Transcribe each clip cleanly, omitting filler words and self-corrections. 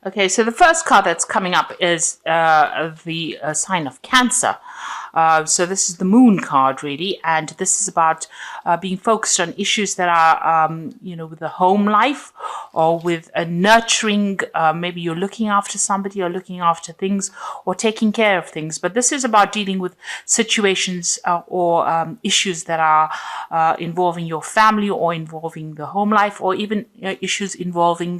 Okay, so the first card that's coming up is the sign of Cancer. So this is the Moon card, really, and this is about being focused on issues that are, with the home life or with a nurturing. Maybe you're looking after somebody or looking after things or taking care of things. But this is about dealing with situations or issues that are involving your family or involving the home life or even issues involving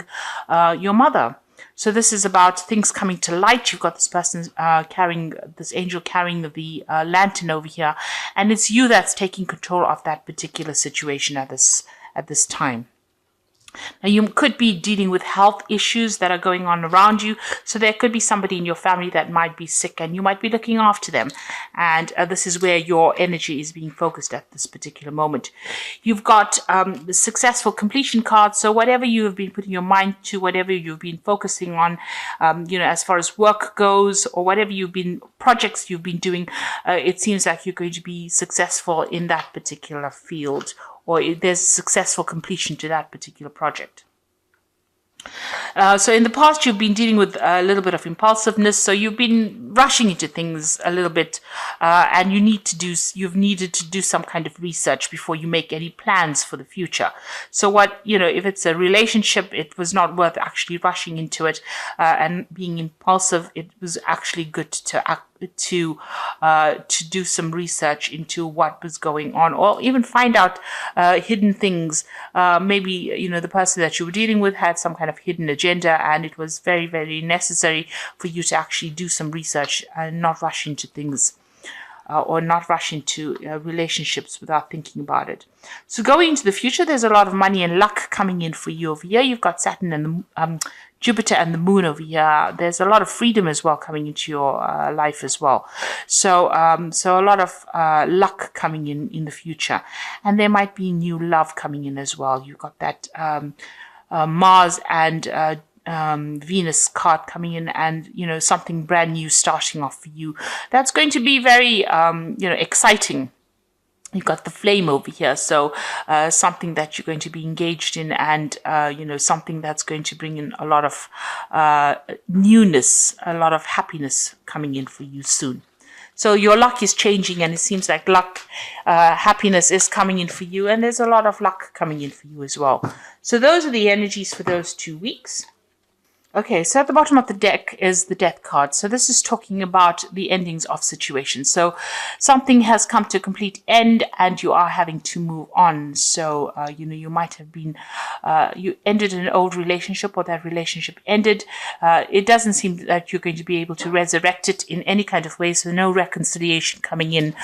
your mother. So this is about things coming to light. You've got this person carrying, this angel carrying the lantern over here, and it's you that's taking control of that particular situation at this time. Now, you could be dealing with health issues that are going on around you. So there could be somebody in your family that might be sick and you might be looking after them. And this is where your energy is being focused at this particular moment. You've got the successful completion card. So whatever you have been putting your mind to, whatever you've been focusing on, as far as work goes or whatever projects you've been doing, it seems like you're going to be successful in that particular field, or there's successful completion to that particular project. So in the past, you've been dealing with a little bit of impulsiveness. So you've been rushing into things a little bit, and you've needed to do some kind of research before you make any plans for the future. So if it's a relationship, it was not worth actually rushing into it and being impulsive. It was actually good to do some research into what was going on, or even find out hidden things. Maybe the person that you were dealing with had some kind of hidden agenda, and it was very, very necessary for you to actually do some research and not rush into things. Or not rush into relationships without thinking about it. So going into the future, there's a lot of money and luck coming in for you over here. You've got Saturn and Jupiter and the Moon over here. There's a lot of freedom as well coming into your life as well. So a lot of luck coming in the future. And there might be new love coming in as well. You've got that Mars and Venus card coming in, and something brand new starting off for you. That's going to be very exciting. You've got the flame over here, so something that you're going to be engaged in, and something that's going to bring in a lot of newness, a lot of happiness coming in for you soon. So your luck is changing, and it seems like happiness is coming in for you, and there's a lot of luck coming in for you as well. So those are the energies for those 2 weeks. Okay, so at the bottom of the deck is the Death card. So this is talking about the endings of situations. So something has come to a complete end and you are having to move on. So, you might have been, you ended an old relationship, or that relationship ended. It doesn't seem that you're going to be able to resurrect it in any kind of way. So no reconciliation coming in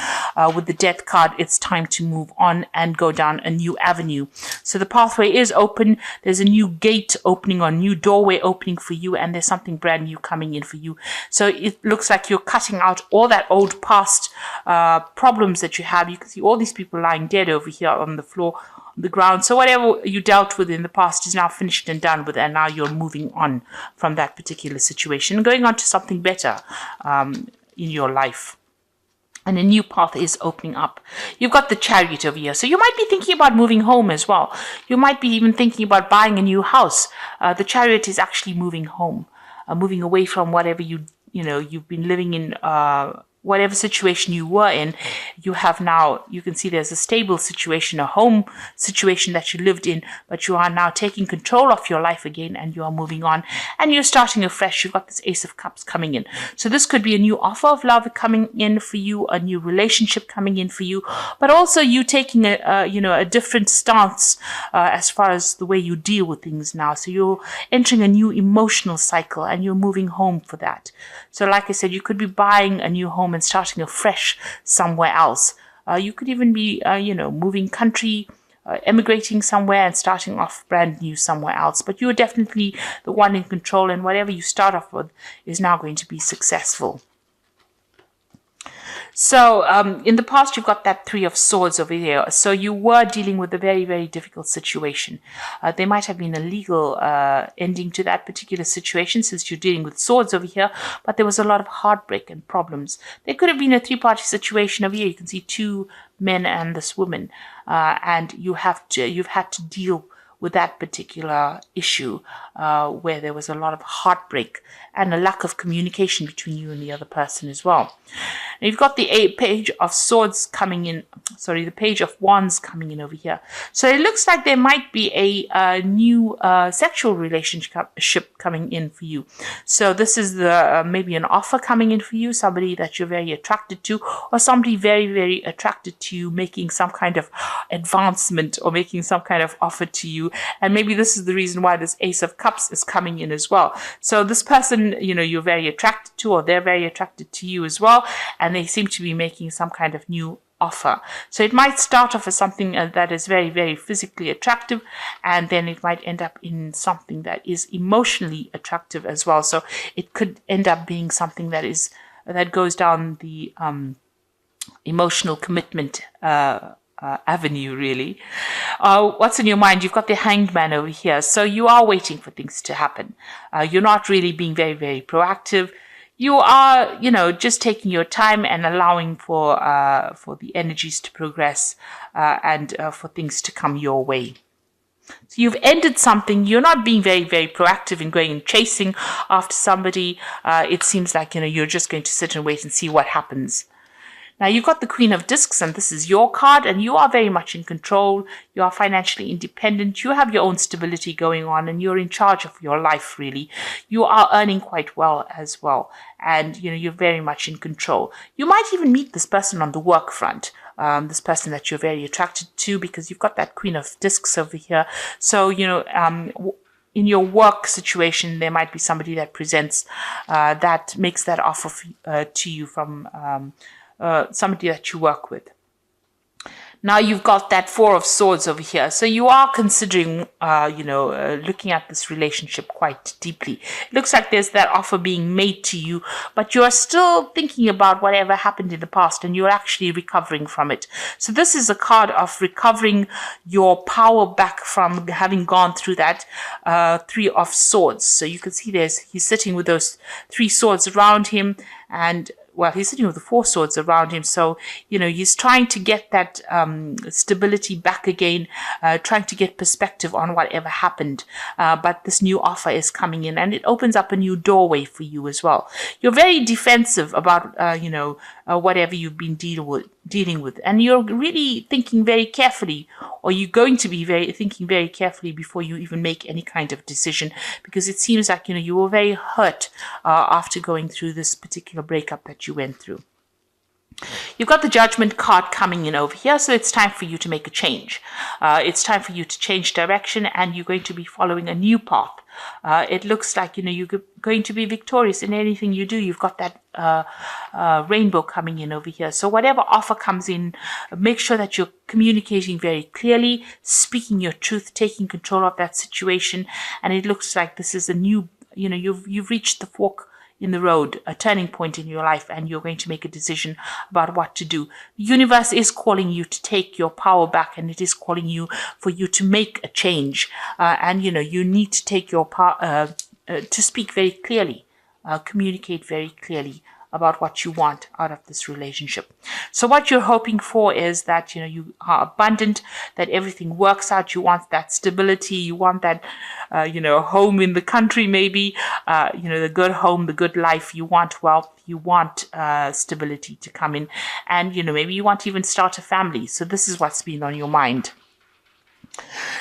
with the Death card. It's time to move on and go down a new avenue. So the pathway is open. There's a new gate opening, or new doorway opening for you, and there's something brand new coming in for you. So it looks like you're cutting out all that old past problems that you have. You can see all these people lying dead over here on the floor, on the ground. So whatever you dealt with in the past is now finished and done with, and now you're moving on from that particular situation, going on to something better in your life. And a new path is opening up. You've got the Chariot over here. So you might be thinking about moving home as well. You might be even thinking about buying a new house. The Chariot is actually moving home, moving away from whatever you've been living in, whatever situation you were in. You have now, you can see there's a stable situation, a home situation that you lived in, but you are now taking control of your life again, and you are moving on, and you're starting afresh. You've got this Ace of Cups coming in. So this could be a new offer of love coming in for you, a new relationship coming in for you, but also you taking a different stance as far as the way you deal with things now. So you're entering a new emotional cycle, and you're moving home for that. So like I said, you could be buying a new home and starting afresh somewhere else. You could even be, moving country, emigrating somewhere and starting off brand new somewhere else. But you're definitely the one in control, and whatever you start off with is now going to be successful. So in the past, you've got that Three of Swords over here. So you were dealing with a very, very difficult situation. There might have been a legal ending to that particular situation, since you're dealing with swords over here, but there was a lot of heartbreak and problems. There could have been a three-party situation over here. You can see two men and this woman, and you've had to deal with that particular issue, where there was a lot of heartbreak and a lack of communication between you and the other person as well. Now you've got the Page of Swords coming in, the Page of Wands coming in over here. So it looks like there might be a new sexual relationship coming in for you. So this is the maybe an offer coming in for you, somebody that you're very attracted to, or somebody very, very attracted to you, making some kind of advancement or making some kind of offer to you. And maybe this is the reason why this Ace of Cups is coming in as well. So this person, you're very attracted to, or they're very attracted to you as well, and they seem to be making some kind of new offer. So it might start off as something that is very, very physically attractive, and then it might end up in something that is emotionally attractive as well. So it could end up being something that goes down the emotional commitment avenue, really. What's in your mind? You've got the Hanged Man over here. So you are waiting for things to happen. You're not really being very, very proactive. You are, just taking your time and allowing for the energies to progress and for things to come your way. So you've ended something. You're not being very, very proactive in going and chasing after somebody. It seems like, you're just going to sit and wait and see what happens. Now, you've got the Queen of Discs, and this is your card, and you are very much in control. You are financially independent. You have your own stability going on, and you're in charge of your life, really. You are earning quite well as well, and, you're very much in control. You might even meet this person on the work front, this person that you're very attracted to, because you've got that Queen of Discs over here. So, in your work situation, there might be somebody that presents, that makes that offer to you from somebody that you work with. Now you've got that Four of Swords over here. So you are considering, looking at this relationship quite deeply. It looks like there's that offer being made to you, but you are still thinking about whatever happened in the past, and you're actually recovering from it. So this is a card of recovering your power back from having gone through that Three of Swords. So you can see he's sitting with those three swords around him, and he's sitting with the four swords around him. So, he's trying to get that stability back again, trying to get perspective on whatever happened. But this new offer is coming in, and it opens up a new doorway for you as well. You're very defensive about, whatever you've been dealing with. And you're really thinking very carefully, or you're going to be thinking very carefully before you even make any kind of decision, because it seems like, you were very hurt after going through this particular breakup that you went through. You've got the Judgment card coming in over here, so it's time for you to make a change. It's time for you to change direction, and you're going to be following a new path. It looks like, you're going to be victorious in anything you do. You've got that rainbow coming in over here. So whatever offer comes in, make sure that you're communicating very clearly, speaking your truth, taking control of that situation. And it looks like this is a new, you've reached the fork in the road, a turning point in your life, and you're going to make a decision about what to do. The universe is calling you to take your power back, and it is calling you for you to make a change. And you need to take your power, to speak very clearly, communicate very clearly about what you want out of this relationship. So what you're hoping for is that, you are abundant, that everything works out. You want that stability. You want that, home in the country, maybe, the good home, the good life. You want wealth. You want stability to come in. And, maybe you want to even start a family. So this is what's been on your mind.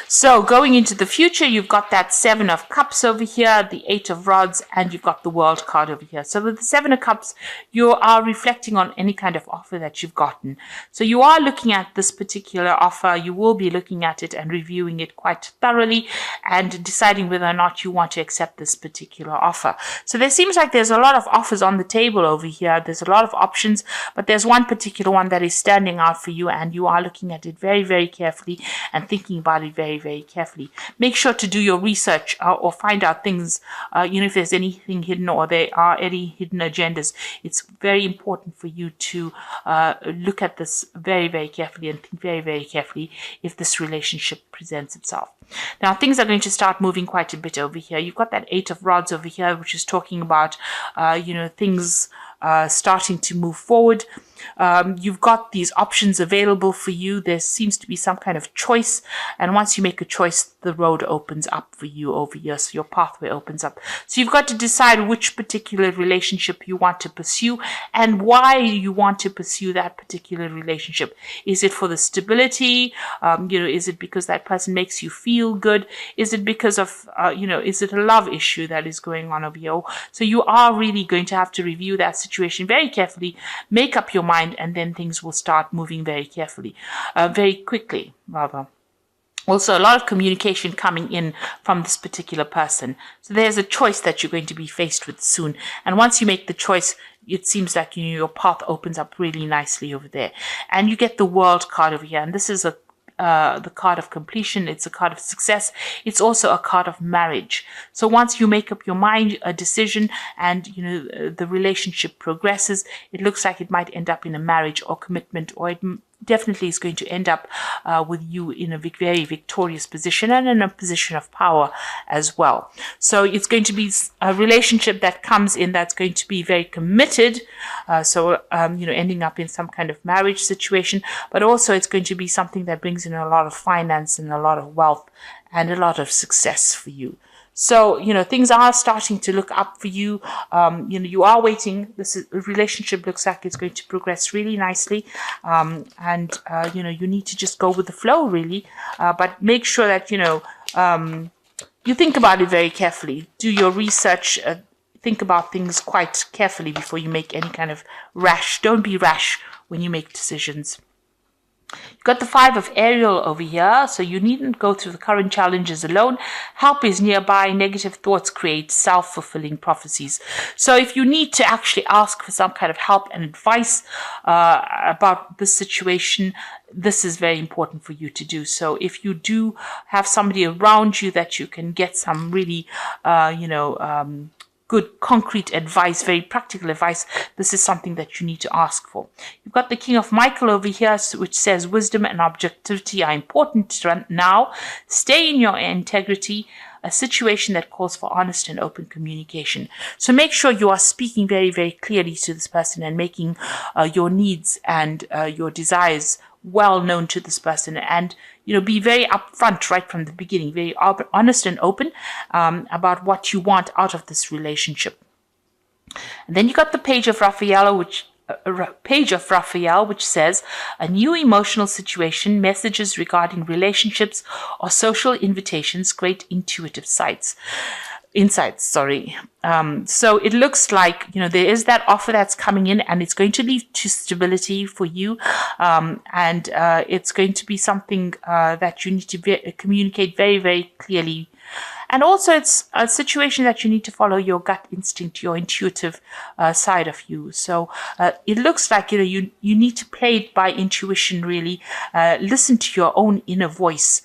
So going into the future, you've got that Seven of Cups over here, the Eight of Rods, and you've got the World card over here. So with the Seven of Cups, you are reflecting on any kind of offer that you've gotten. So you are looking at this particular offer. You will be looking at it and reviewing it quite thoroughly and deciding whether or not you want to accept this particular offer. So there seems like there's a lot of offers on the table over here. There's a lot of options, but there's one particular one that is standing out for you, and you are looking at it very, very carefully and thinking about it very, very carefully. Make sure to do your research or find out things, if there's anything hidden or there are any hidden agendas. It's very important for you to look at this very, very carefully and think very, very carefully if this relationship presents itself. Now, things are going to start moving quite a bit over here. You've got that Eight of Rods over here, which is talking about, things starting to move forward. You've got these options available for you. There seems to be some kind of choice. And once you make a choice, the road opens up for you over here. So your pathway opens up. So you've got to decide which particular relationship you want to pursue and why you want to pursue that particular relationship. Is it for the stability? Is it because that person makes you feel good? Is it because of, is it a love issue that is going on over here? So you are really going to have to review that situation very carefully, make up your mind, and then things will start moving very quickly, rather. Also, a lot of communication coming in from this particular person. So there's a choice that you're going to be faced with soon. And once you make the choice, it seems like your path opens up really nicely over there. And you get the World card over here. And this is the card of completion. It's a card of success. It's also a card of marriage. So once you make up your mind, a decision, and the relationship progresses, it looks like it might end up in a marriage or commitment, or it definitely is going to end up with you in a very victorious position and in a position of power as well. So it's going to be a relationship that comes in that's going to be very committed. Ending up in some kind of marriage situation, but also it's going to be something that brings in a lot of finance and a lot of wealth and a lot of success for you. So, things are starting to look up for you. You are waiting. This relationship looks like it's going to progress really nicely. You need to just go with the flow, really. But make sure that, you think about it very carefully. Do your research. Think about things quite carefully before you make any kind of rash. Don't be rash when you make decisions. You've got the 5 of Ariel over here, so you needn't go through the current challenges alone. Help is nearby. Negative thoughts create self-fulfilling prophecies. So if you need to actually ask for some kind of help and advice about this situation, this is very important for you to do. So if you do have somebody around you that you can get some really, good concrete advice, very practical advice, this is something that you need to ask for. You've got the King of Michael over here, which says wisdom and objectivity are important now. Stay in your integrity, a situation that calls for honest and open communication. So make sure you are speaking very, very clearly to this person and making your needs and your desires well known to this person, and be very upfront right from the beginning, very honest and open about what you want out of this relationship. And then you got the Page of Raphael, which says a new emotional situation, messages regarding relationships or social invitations, great intuitive insights. So it looks like there is that offer that's coming in, and it's going to lead to stability for you, and it's going to be something that you need to communicate very, very clearly. And also it's a situation that you need to follow your gut instinct, your intuitive side of you. So it looks like you need to play it by intuition, really. Listen to your own inner voice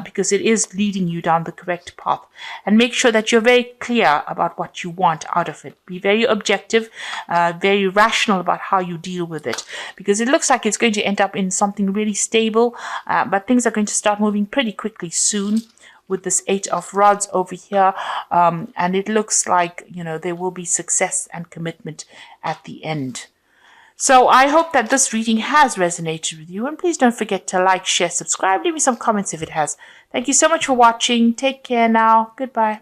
because it is leading you down the correct path. And make sure that you're very clear about what you want out of it. Be very objective, very rational about how you deal with it, because it looks like it's going to end up in something really stable, but things are going to start moving pretty quickly soon with this 8 of Rods over here, and it looks like there will be success and commitment at the end. So I hope that this reading has resonated with you, and please don't forget to like, share, subscribe, leave me some comments if it has. Thank you so much for watching. Take care now. Goodbye.